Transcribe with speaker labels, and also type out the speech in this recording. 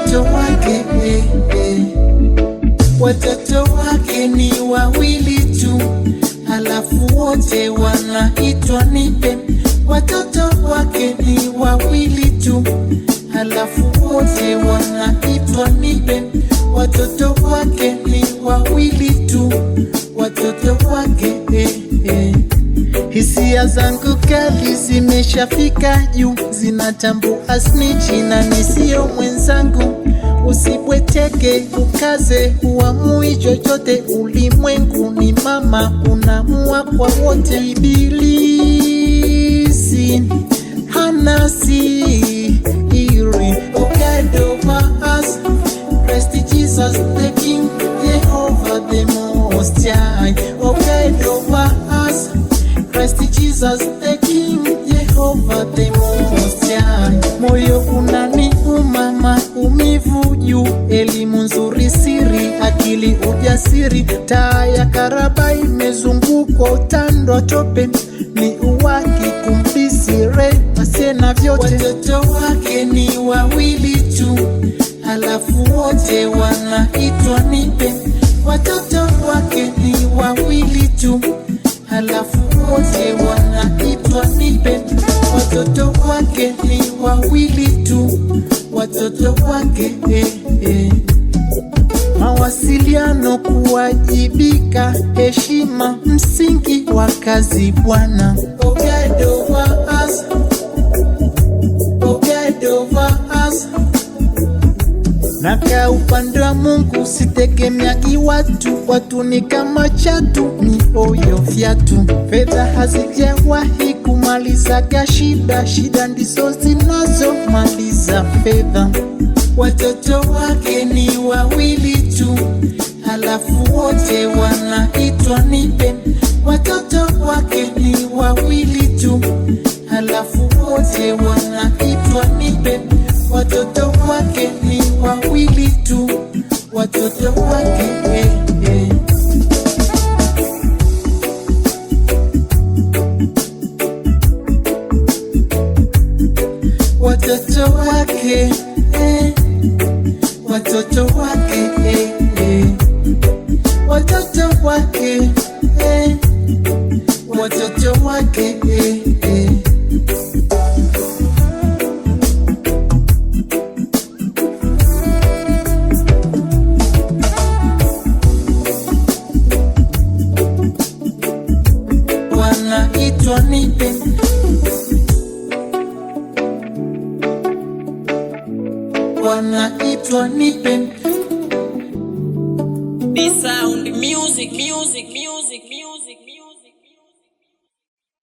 Speaker 1: watoto wake watoto wake ni wawili tu, halafu wote wanaitwa nipe. Watoto wake ni wawili tu, halafu wote wanaitwa nipe. Watoto wake ni wawili tu, watoto wake Hisia zangu kali zimeshafika juu, zinatambua snitch na nisio mwenzangu. Usibweteke ukaze, huamui chochote, ulimwengu ni mama, unamua kwa wote. Ibilisi hana siri God over us, Christ Jesus the King, Jehovah the Most High. God over us, Christ Jesus the King, Jehovah the Most High. Moyo unaniuma maumivu juu, elimu nzuri siri, akili ujasiri. Taa ya karaba imezungukwa utando tope, ni uwaki kumpisire asena vyote. Watoto wake ni wawili tu, halafu wote wanaitwa nipe. Watoto wake ni wawili tu, halafu wote wanaitwa nipe. Watoto wake ni wawili tu, watoto wake Mawasiliano, kuwajibika, heshima, msingi wa kazi Bwana. God over us, God over us. Nakaa upande wa Mungu, sitegemeagi watu ni kama chatu, mioyo vyatu. Fedha hazijawahi kumalizaga shida ndizo zinazomaliza fedha. Watoto wake ni wawili tu, halafu wote wanaitwa nipe. Watoto wake ni wawili tu, halafu wote wanaitwa nipe. Watoto wake ni wawili tu, watoto wake watoto wake watoto wake watoto wake watoto wake wanaitwa nipe. Wanaitwa nipe.
Speaker 2: This sound music.